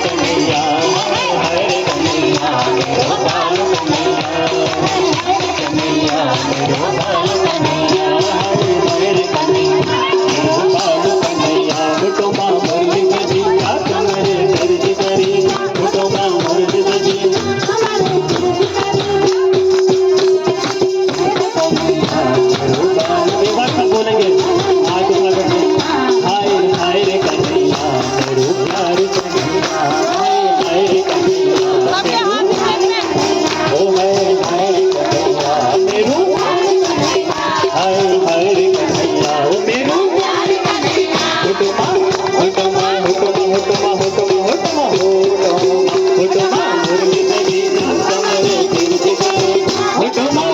कन्हैया हरे कन्हैया मेरो बाल कन्हैया मेरो बाल कन्हैया हरे कन्हैया मेरो बाल कन्हैया मुटो मां मुरली बजी कमरे दर्द करी मुटो मां मुरली बजी बोलेंगे आज हाय हाय रे कन्हैया मेरो प्यार कन्हैया हाय रे कन्हैया ओ हाय रे कन्हैया मेरो हाय हाय रे कन्हैया ओ मेरो हुटमा हुटमा हुटमा हुटमा हुटमा हुटमा हुटमा मुरली बजी कमरे दर्द करी हुटमा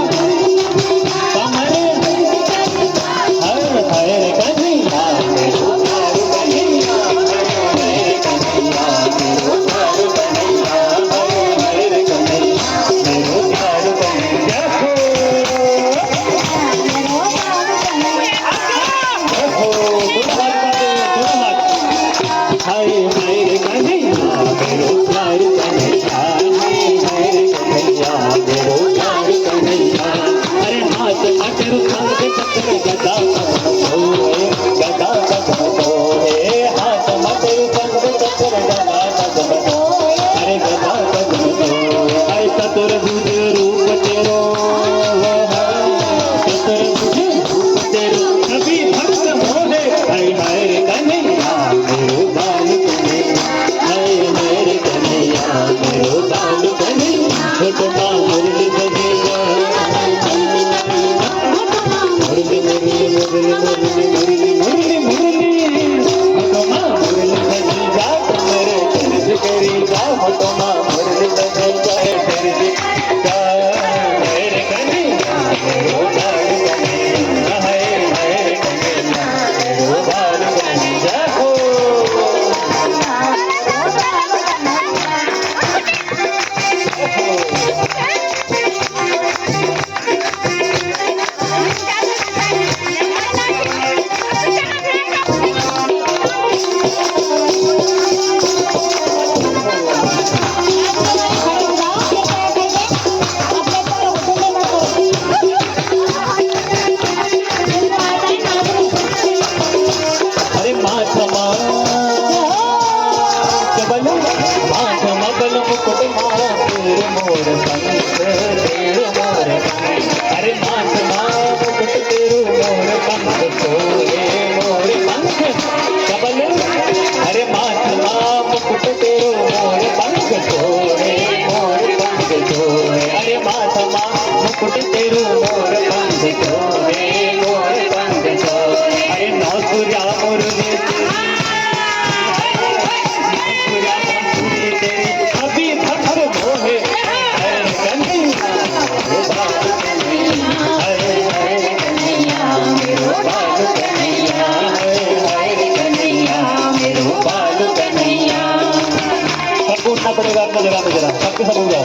पड़ेगा अपना जगह पे जरा सबके सब हो जाओ।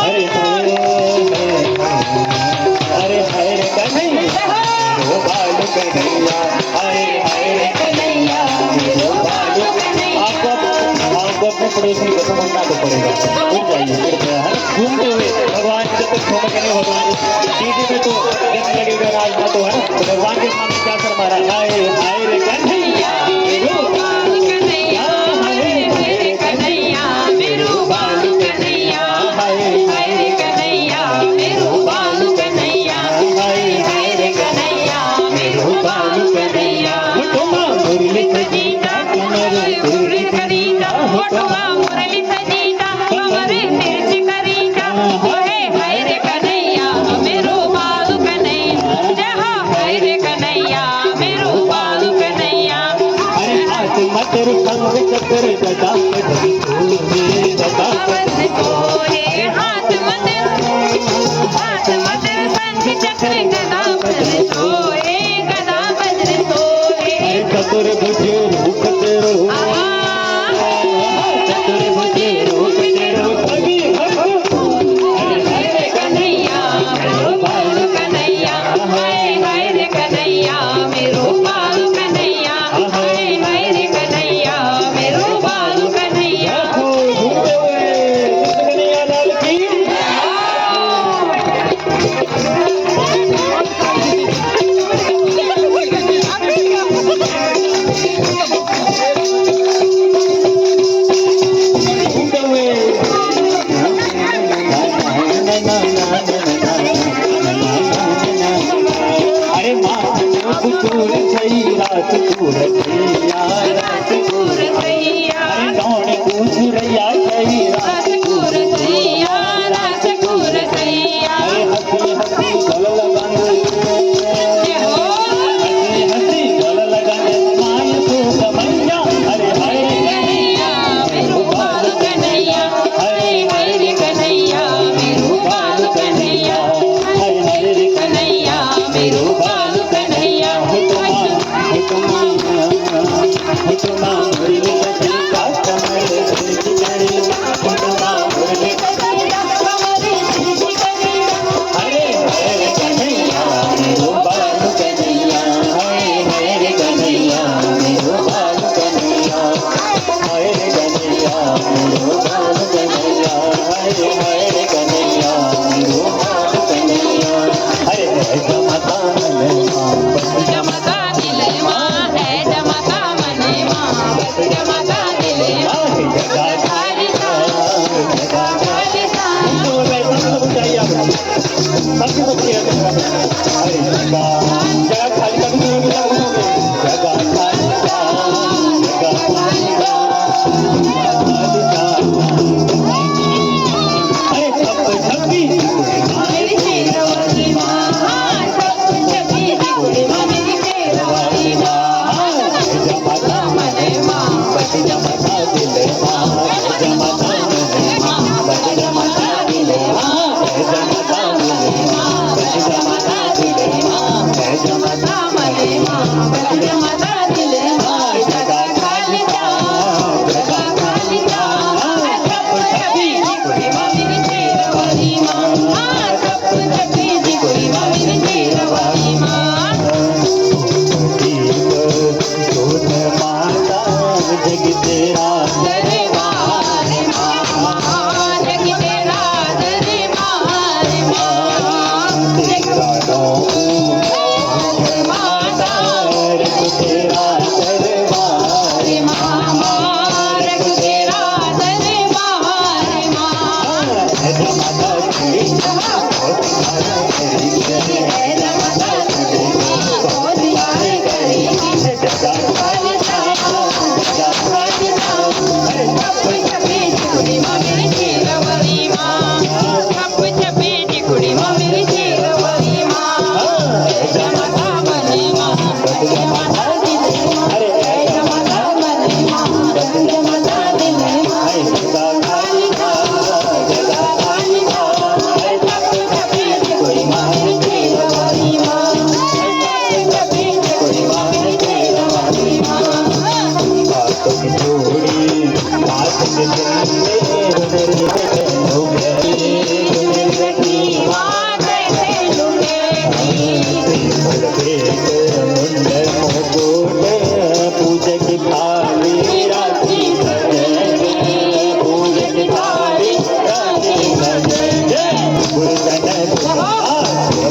अरे हाय रे कन्हैया वो बाल कन्हैया हाय हाय रे कन्हैया वो बाल आपको अपने पड़ोसी को समझना तो पड़ेगा। उठ जाइए घूमते हुए भगवान जब तक छोड़ के नहीं भगवान सीधे में तो जब लगेगा राज ना तो है तो भगवान के सामने क्या शर्मा रहा हाय हाय रे कन्हैया चक्कर गदा चतुर बुझे रूप तेरो चतुर बुझे रूप तेरो कभी हरे कन्हैया मेरो बाल कन्हैया हाय हाय रे कन्हैया मेरो बाल कन्हैया हाय हाय रे कन्हैया मेरो बाल कन्हैया सुरैया कई रात राजकुर सैया राजकुर सैया हंसी हंसी गल लगाने जय हो हंसी हंसी गल लगाने माय तो कमैया अरे हाय कन्हैया मेरू बाल कन्हैया हरे हरे कन्हैया मेरू बाल कन्हैया हरे हरे कन्हैया मेरू बाल कन्हैया हितमा मुरली बजी का कमर दिल करे हितमा मुरली हरे हरे कन्हैया मेरो बाल कन्हैया हरे कन्हैया मेरो बाल कन्हैया हरे कन्हैया मेरो बाल कन्हैया हरे कन्हैया मेरो बाल कन्हैया हरे जमता जमता दिले माँ है जमता मने माँ जमता दिले माँ जगा खाली सा जगा खाली सा मेरी शेरवाली माँ सब छपी दिखुड़ी माँ मेरी शेरवाली माँ जमता मने माँ जमता दिले माँ जमता मने माँ जमता दिले माँ जमता दिले माँ जमता दिले माँ जमता मने माँ जमता दिले माँ जगा खाली जा जगा खाली जा सब छपी दिखुड़ी माँ मेरी शेरवाली माँ सब छपी दिखुड़ी माँ मेरी शेरवाली माँ जग तेरा रे मारे माँ जग तेरा रे मारे माँ माता रख तेरा रे माँ रख तेरा रे मारे माँ माता पूजक थाली राखी पूजक थाली राखी गुरुजन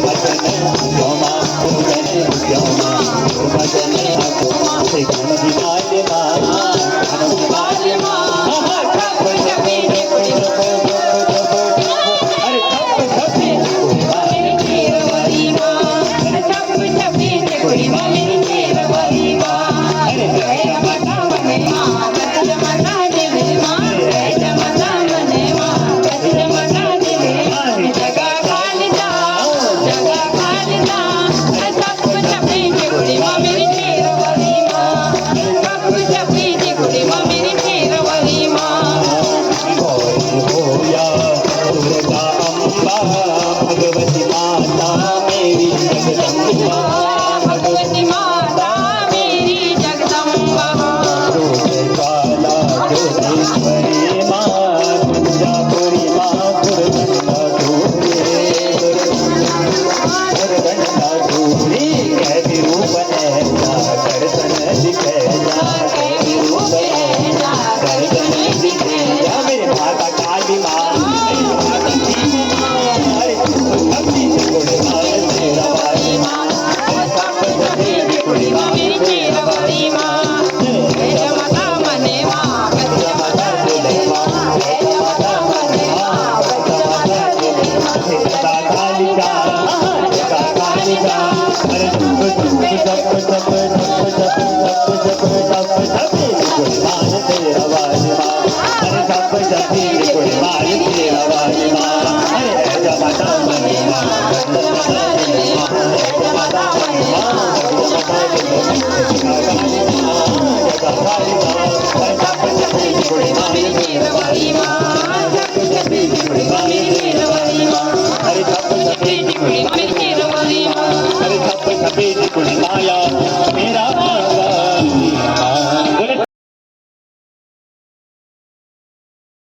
भजन क्षमा पूजन क्षमा भजन श्री गणपति माँ અરે સપ સફેદ કોઈ મારી શેરવાની માં અરે રાજા માતા મને માં અરે સપ સફેદ કોઈ